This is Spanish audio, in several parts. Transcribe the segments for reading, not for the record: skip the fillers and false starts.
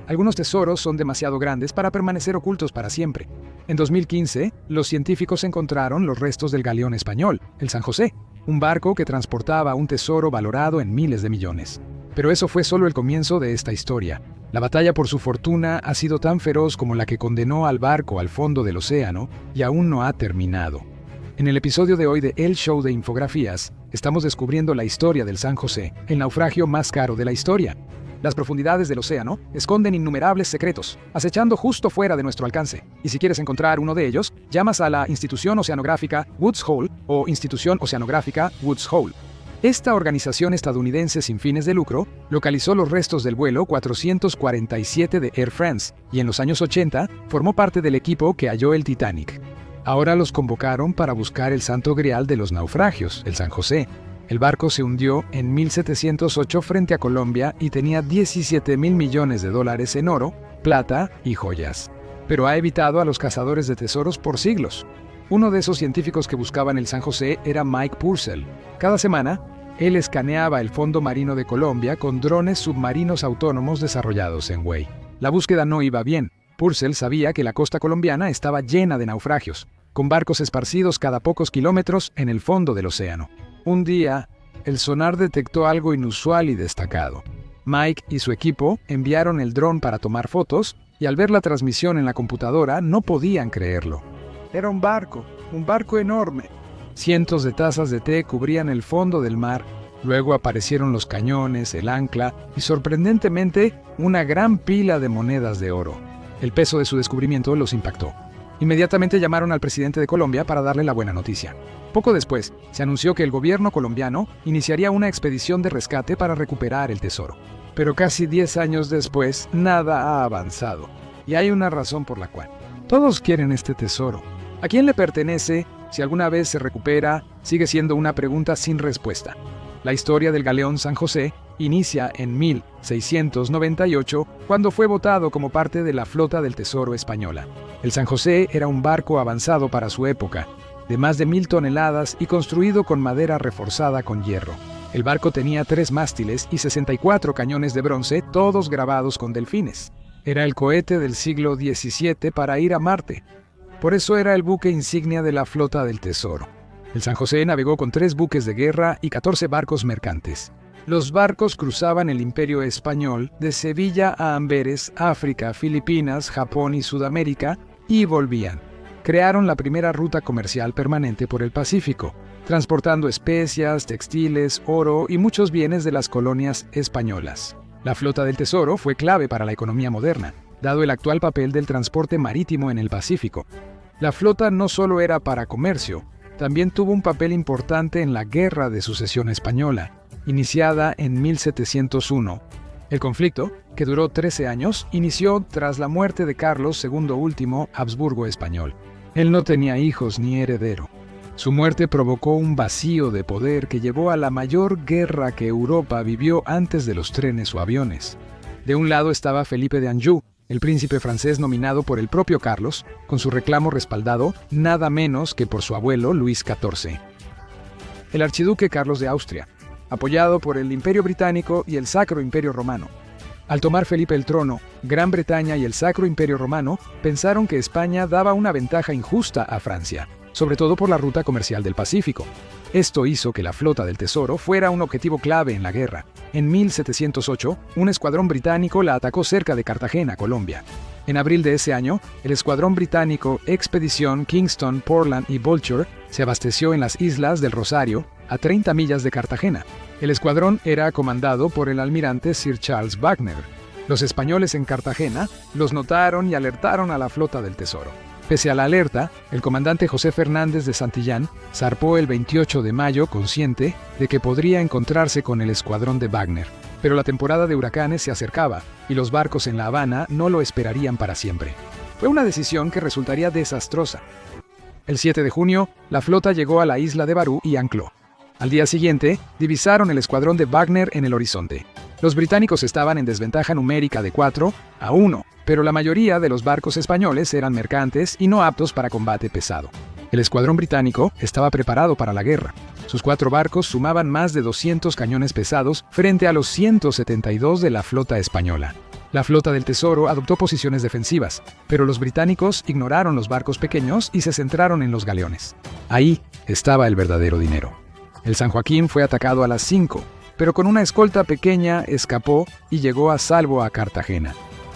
Algunos tesoros son demasiado grandes para permanecer ocultos para siempre. En 2015, los científicos encontraron los restos del galeón español, el San José, un barco que transportaba un tesoro valorado en miles de millones. Pero eso fue solo el comienzo de esta historia. La batalla por su fortuna ha sido tan feroz como la que condenó al barco al fondo del océano y aún no ha terminado. En el episodio de hoy de El Show de Infografías, estamos descubriendo la historia del San José, el naufragio más caro de la historia. Las profundidades del océano esconden innumerables secretos, acechando justo fuera de nuestro alcance. Y si quieres encontrar uno de ellos, llamas a la Institución Oceanográfica Woods Hole o Institución Oceanográfica Woods Hole. Esta organización estadounidense sin fines de lucro localizó los restos del vuelo 447 de Air France y en los años 80 formó parte del equipo que halló el Titanic. Ahora los convocaron para buscar el santo grial de los naufragios, el San José. El barco se hundió en 1708 frente a Colombia y tenía 17,000 millones de dólares en oro, plata y joyas. Pero ha evitado a los cazadores de tesoros por siglos. Uno de esos científicos que buscaban el San José era Mike Purcell. Cada semana, él escaneaba el fondo marino de Colombia con drones submarinos autónomos desarrollados en Way. La búsqueda no iba bien. Purcell sabía que la costa colombiana estaba llena de naufragios, con barcos esparcidos cada pocos kilómetros en el fondo del océano. Un día, el sonar detectó algo inusual y destacado. Mike y su equipo enviaron el dron para tomar fotos y al ver la transmisión en la computadora no podían creerlo. Era un barco enorme. Cientos de tazas de té cubrían el fondo del mar. Luego aparecieron los cañones, el ancla y, sorprendentemente, una gran pila de monedas de oro. El peso de su descubrimiento los impactó. Inmediatamente llamaron al presidente de Colombia para darle la buena noticia. Poco después, se anunció que el gobierno colombiano iniciaría una expedición de rescate para recuperar el tesoro. Pero casi 10 años después, nada ha avanzado. Y hay una razón por la cual. Todos quieren este tesoro. ¿A quién le pertenece? Si alguna vez se recupera, sigue siendo una pregunta sin respuesta. La historia del galeón San José inicia en 1698, cuando fue votado como parte de la flota del Tesoro española. El San José era un barco avanzado para su época, de más de 1,000 toneladas y construido con madera reforzada con hierro. El barco tenía 3 mástiles y 64 cañones de bronce, todos grabados con delfines. Era el cohete del siglo XVII para ir a Marte. Por eso era el buque insignia de la flota del Tesoro. El San José navegó con 3 buques de guerra y 14 barcos mercantes. Los barcos cruzaban el Imperio Español de Sevilla a Amberes, África, Filipinas, Japón y Sudamérica, y volvían. Crearon la primera ruta comercial permanente por el Pacífico, transportando especias, textiles, oro y muchos bienes de las colonias españolas. La flota del Tesoro fue clave para la economía moderna, dado el actual papel del transporte marítimo en el Pacífico. La flota no solo era para comercio, también tuvo un papel importante en la Guerra de Sucesión Española, iniciada en 1701. El conflicto, que duró 13 años, inició tras la muerte de Carlos II Último, Habsburgo español. Él no tenía hijos ni heredero. Su muerte provocó un vacío de poder que llevó a la mayor guerra que Europa vivió antes de los trenes o aviones. De un lado estaba Felipe de Anjou, el príncipe francés nominado por el propio Carlos, con su reclamo respaldado nada menos que por su abuelo Luis XIV. El archiduque Carlos de Austria, apoyado por el Imperio Británico y el Sacro Imperio Romano. Al tomar Felipe el trono, Gran Bretaña y el Sacro Imperio Romano pensaron que España daba una ventaja injusta a Francia, sobre todo por la ruta comercial del Pacífico. Esto hizo que la flota del Tesoro fuera un objetivo clave en la guerra. En 1708, un escuadrón británico la atacó cerca de Cartagena, Colombia. En abril de ese año, el escuadrón británico Expedición Kingston, Portland y Vulture se abasteció en las islas del Rosario, a 30 millas de Cartagena. El escuadrón era comandado por el almirante Sir Charles Wagner. Los españoles en Cartagena los notaron y alertaron a la flota del Tesoro. Pese a la alerta, el comandante José Fernández de Santillán zarpó el 28 de mayo consciente de que podría encontrarse con el escuadrón de Wagner. Pero la temporada de huracanes se acercaba y los barcos en La Habana no lo esperarían para siempre. Fue una decisión que resultaría desastrosa. El 7 de junio, la flota llegó a la isla de Barú y ancló. Al día siguiente, divisaron el escuadrón de Wagner en el horizonte. Los británicos estaban en desventaja numérica de 4-1, pero la mayoría de los barcos españoles eran mercantes y no aptos para combate pesado. El escuadrón británico estaba preparado para la guerra. Sus 4 barcos sumaban más de 200 cañones pesados frente a los 172 de la flota española. La flota del Tesoro adoptó posiciones defensivas, pero los británicos ignoraron los barcos pequeños y se centraron en los galeones. Ahí estaba el verdadero dinero. El San Joaquín fue atacado a las 5, pero con una escolta pequeña escapó y llegó a salvo a Cartagena.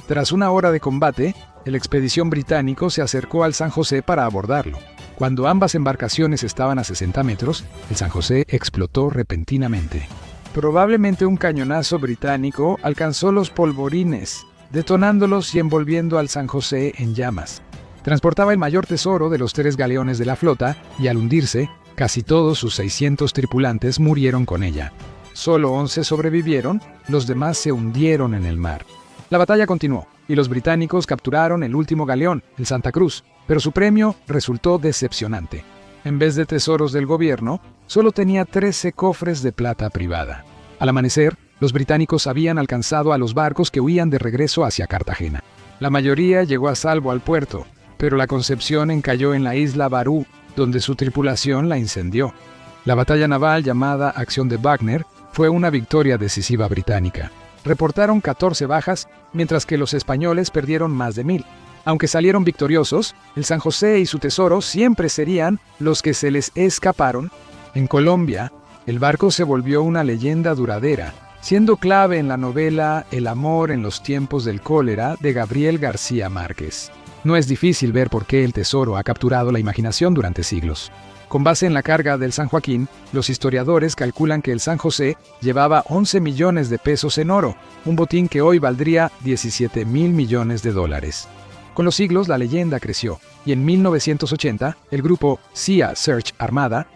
Tras una hora de combate, el expedición británico se acercó al San José para abordarlo. Cuando ambas embarcaciones estaban a 60 metros, el San José explotó repentinamente. Probablemente un cañonazo británico alcanzó los polvorines, detonándolos y envolviendo al San José en llamas. Transportaba el mayor tesoro de los 3 galeones de la flota y al hundirse, casi todos sus 600 tripulantes murieron con ella. Solo 11 sobrevivieron, los demás se hundieron en el mar. La batalla continuó, y los británicos capturaron el último galeón, el Santa Cruz, pero su premio resultó decepcionante. En vez de tesoros del gobierno, solo tenía 13 cofres de plata privada. Al amanecer, los británicos habían alcanzado a los barcos que huían de regreso hacia Cartagena. La mayoría llegó a salvo al puerto, pero la Concepción encalló en la isla Barú, donde su tripulación la incendió. La batalla naval llamada Acción de Wagner fue una victoria decisiva británica. Reportaron 14 bajas, mientras que los españoles perdieron más de 1000. Aunque salieron victoriosos, el San José y su tesoro siempre serían los que se les escaparon. En Colombia, el barco se volvió una leyenda duradera, siendo clave en la novela El amor en los tiempos del cólera de Gabriel García Márquez. No es difícil ver por qué el tesoro ha capturado la imaginación durante siglos. Con base en la carga del San Joaquín, los historiadores calculan que el San José llevaba 11 millones de pesos en oro, un botín que hoy valdría 17,000 millones de dólares. Con los siglos la leyenda creció, y en 1980 el grupo Sea Search Armada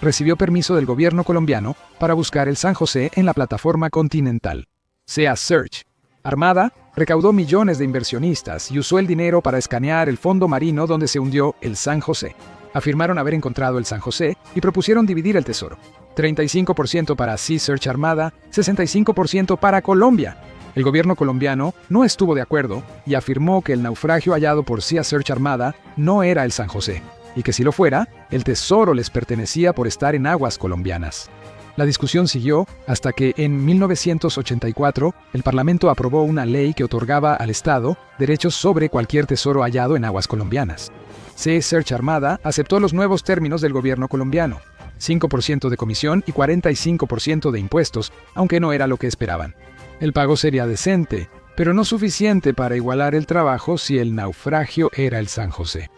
recibió permiso del gobierno colombiano para buscar el San José en la plataforma continental. Sea Search Armada recaudó millones de inversionistas y usó el dinero para escanear el fondo marino donde se hundió el San José. Afirmaron haber encontrado el San José y propusieron dividir el tesoro. 35% para Sea Search Armada, 65% para Colombia. El gobierno colombiano no estuvo de acuerdo y afirmó que el naufragio hallado por Sea Search Armada no era el San José, y que si lo fuera, el tesoro les pertenecía por estar en aguas colombianas. La discusión siguió hasta que en 1984 el Parlamento aprobó una ley que otorgaba al Estado derechos sobre cualquier tesoro hallado en aguas colombianas. Sea Search Armada aceptó los nuevos términos del gobierno colombiano, 5% de comisión y 45% de impuestos, aunque no era lo que esperaban. El pago sería decente, pero no suficiente para igualar el trabajo si el naufragio era el San José.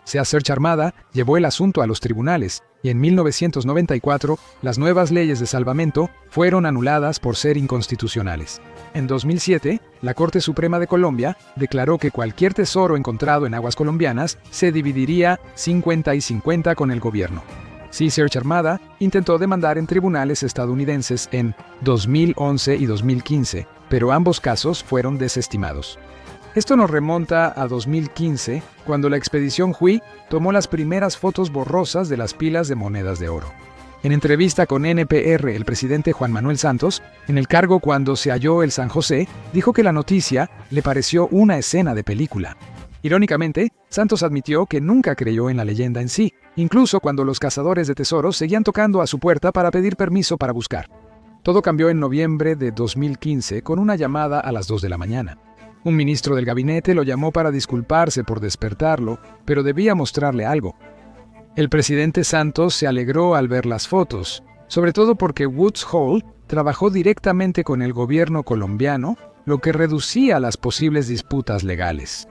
Sea Search Armada llevó el asunto a los tribunales y en 1994 las nuevas leyes de salvamento fueron anuladas por ser inconstitucionales. En 2007, la Corte Suprema de Colombia declaró que cualquier tesoro encontrado en aguas colombianas se dividiría 50 y 50 con el gobierno. Sea Search Armada intentó demandar en tribunales estadounidenses en 2011 y 2015, pero ambos casos fueron desestimados. Esto nos remonta a 2015, cuando la expedición Hui tomó las primeras fotos borrosas de las pilas de monedas de oro. En entrevista con NPR, el presidente Juan Manuel Santos, en el cargo cuando se halló el San José, dijo que la noticia le pareció una escena de película. Irónicamente, Santos admitió que nunca creyó en la leyenda en sí, incluso cuando los cazadores de tesoros seguían tocando a su puerta para pedir permiso para buscar. Todo cambió en noviembre de 2015 con una llamada a las 2 de la mañana. Un ministro del gabinete lo llamó para disculparse por despertarlo, pero debía mostrarle algo. El presidente Santos se alegró al ver las fotos, sobre todo porque Woods Hole trabajó directamente con el gobierno colombiano, lo que reducía las posibles disputas legales.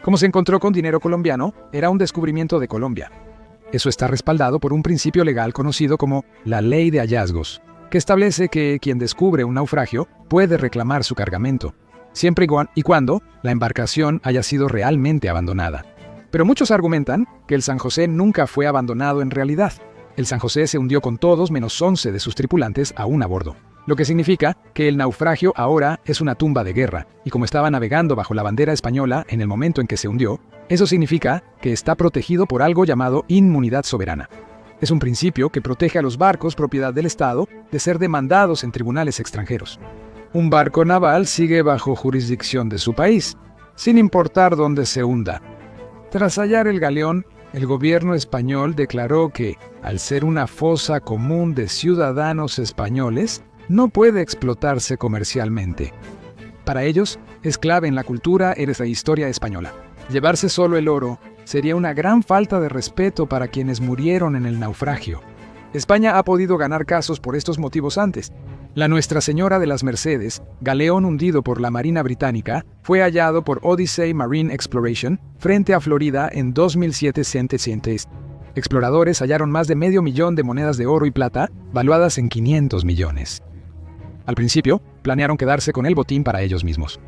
Como se encontró con dinero colombiano, era un descubrimiento de Colombia. Eso está respaldado por un principio legal conocido como la Ley de Hallazgos, que establece que quien descubre un naufragio puede reclamar su cargamento, siempre y cuando la embarcación haya sido realmente abandonada. Pero muchos argumentan que el San José nunca fue abandonado en realidad. El San José se hundió con todos menos 11 de sus tripulantes aún a bordo, lo que significa que el naufragio ahora es una tumba de guerra, y como estaba navegando bajo la bandera española en el momento en que se hundió, eso significa que está protegido por algo llamado inmunidad soberana. Es un principio que protege a los barcos propiedad del Estado de ser demandados en tribunales extranjeros. Un barco naval sigue bajo jurisdicción de su país, sin importar dónde se hunda. Tras hallar el galeón, el gobierno español declaró que, al ser una fosa común de ciudadanos españoles, no puede explotarse comercialmente. Para ellos, es clave en la cultura y la historia española. Llevarse solo el oro sería una gran falta de respeto para quienes murieron en el naufragio. España ha podido ganar casos por estos motivos antes. La Nuestra Señora de las Mercedes, galeón hundido por la Marina Británica, fue hallado por Odyssey Marine Exploration frente a Florida en 2007. Exploradores hallaron más de $500,000 de monedas de oro y plata, valuadas en 500 millones. Al principio, planearon quedarse con el botín para ellos mismos.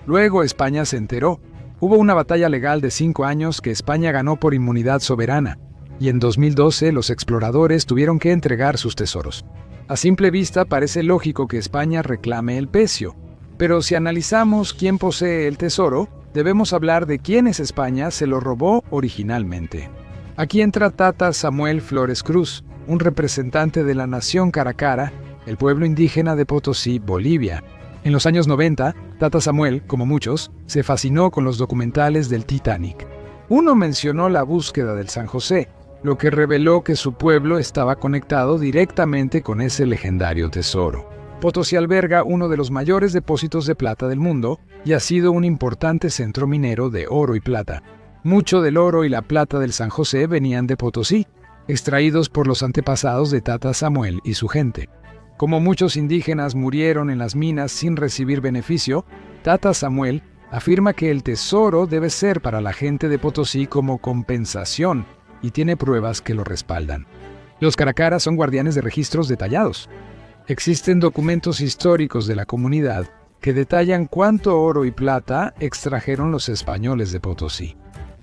Luego España se enteró. Hubo una batalla legal de 5 años que España ganó por inmunidad soberana, y en 2012 los exploradores tuvieron que entregar sus tesoros. A simple vista parece lógico que España reclame el pecio, pero si analizamos quién posee el tesoro, debemos hablar de quiénes España se lo robó originalmente. Aquí entra Tata Samuel Flores Cruz, un representante de la nación Caracara, el pueblo indígena de Potosí, Bolivia. En los años 90, Tata Samuel, como muchos, se fascinó con los documentales del Titanic. Uno mencionó la búsqueda del San José, lo que reveló que su pueblo estaba conectado directamente con ese legendario tesoro. Potosí alberga uno de los mayores depósitos de plata del mundo y ha sido un importante centro minero de oro y plata. Mucho del oro y la plata del San José venían de Potosí, extraídos por los antepasados de Tata Samuel y su gente. Como muchos indígenas murieron en las minas sin recibir beneficio, Tata Samuel afirma que el tesoro debe ser para la gente de Potosí como compensación, y tiene pruebas que lo respaldan. Los caracaras son guardianes de registros detallados. Existen documentos históricos de la comunidad que detallan cuánto oro y plata extrajeron los españoles de Potosí.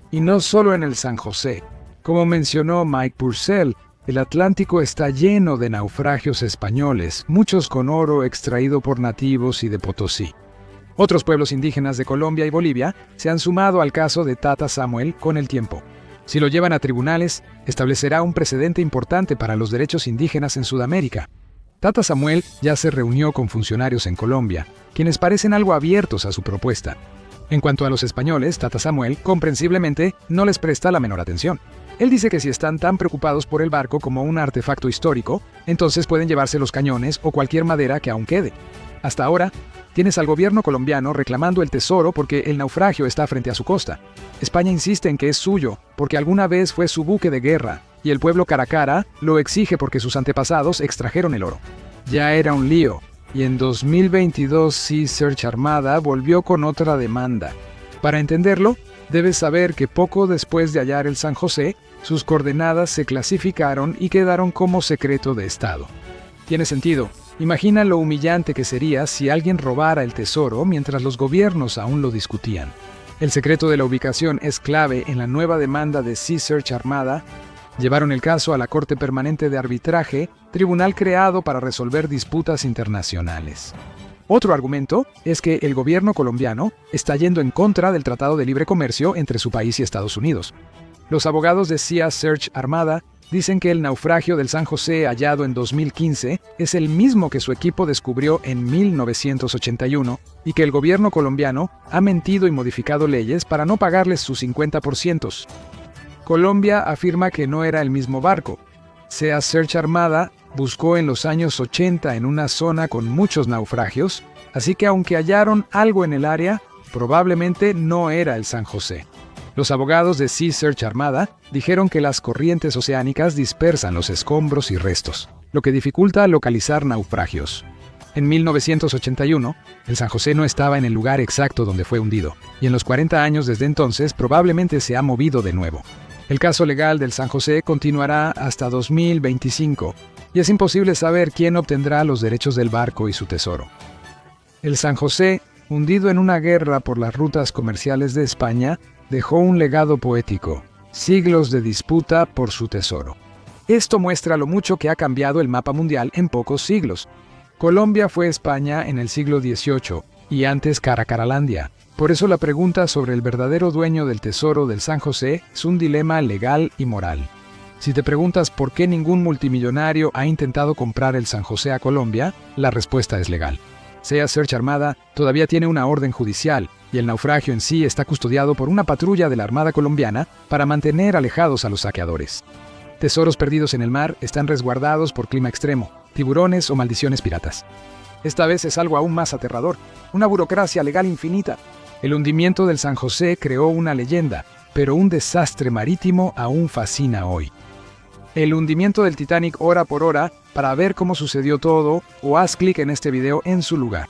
Y no solo en el San José. Como mencionó Mike Purcell, el Atlántico está lleno de naufragios españoles, muchos con oro extraído por nativos y de Potosí. Otros pueblos indígenas de Colombia y Bolivia se han sumado al caso de Tata Samuel con el tiempo. Si lo llevan a tribunales, establecerá un precedente importante para los derechos indígenas en Sudamérica. Tata Samuel ya se reunió con funcionarios en Colombia, quienes parecen algo abiertos a su propuesta. En cuanto a los españoles, Tata Samuel, comprensiblemente, no les presta la menor atención. Él dice que si están tan preocupados por el barco como un artefacto histórico, entonces pueden llevarse los cañones o cualquier madera que aún quede. Hasta ahora, tienes al gobierno colombiano reclamando el tesoro porque el naufragio está frente a su costa. España insiste en que es suyo porque alguna vez fue su buque de guerra, y el pueblo caracara lo exige porque sus antepasados extrajeron el oro. Ya era un lío, y en 2022 Sea Search Armada volvió con otra demanda. Para entenderlo, debes saber que poco después de hallar el San José, sus coordenadas se clasificaron y quedaron como secreto de Estado. Tiene sentido. Imagina lo humillante que sería si alguien robara el tesoro mientras los gobiernos aún lo discutían. El secreto de la ubicación es clave en la nueva demanda de Sea Search Armada. Llevaron el caso a la Corte Permanente de Arbitraje, tribunal creado para resolver disputas internacionales. Otro argumento es que el gobierno colombiano está yendo en contra del Tratado de Libre Comercio entre su país y Estados Unidos. Los abogados de Sea Search Armada dicen que el naufragio del San José hallado en 2015 es el mismo que su equipo descubrió en 1981 y que el gobierno colombiano ha mentido y modificado leyes para no pagarles sus 50%. Colombia afirma que no era el mismo barco. Sea Search Armada buscó en los años 80 en una zona con muchos naufragios, así que aunque hallaron algo en el área, probablemente no era el San José. Los abogados de Sea Search Armada dijeron que las corrientes oceánicas dispersan los escombros y restos, lo que dificulta localizar naufragios. En 1981, el San José no estaba en el lugar exacto donde fue hundido, y en los 40 años desde entonces probablemente se ha movido de nuevo. El caso legal del San José continuará hasta 2025, y es imposible saber quién obtendrá los derechos del barco y su tesoro. El San José, hundido en una guerra por las rutas comerciales de España, dejó un legado poético, siglos de disputa por su tesoro. Esto muestra lo mucho que ha cambiado el mapa mundial en pocos siglos. Colombia fue España en el siglo XVIII y antes Caracaralandia. Por eso la pregunta sobre el verdadero dueño del tesoro del San José es un dilema legal y moral. Si te preguntas por qué ningún multimillonario ha intentado comprar el San José a Colombia, la respuesta es legal. Sea Search Armada todavía tiene una orden judicial y el naufragio en sí está custodiado por una patrulla de la Armada colombiana para mantener alejados a los saqueadores. Tesoros perdidos en el mar están resguardados por clima extremo, tiburones o maldiciones piratas. Esta vez es algo aún más aterrador, una burocracia legal infinita. El hundimiento del San José creó una leyenda, pero un desastre marítimo aún fascina hoy. El hundimiento del Titanic hora por hora para ver cómo sucedió todo o haz clic en este video en su lugar.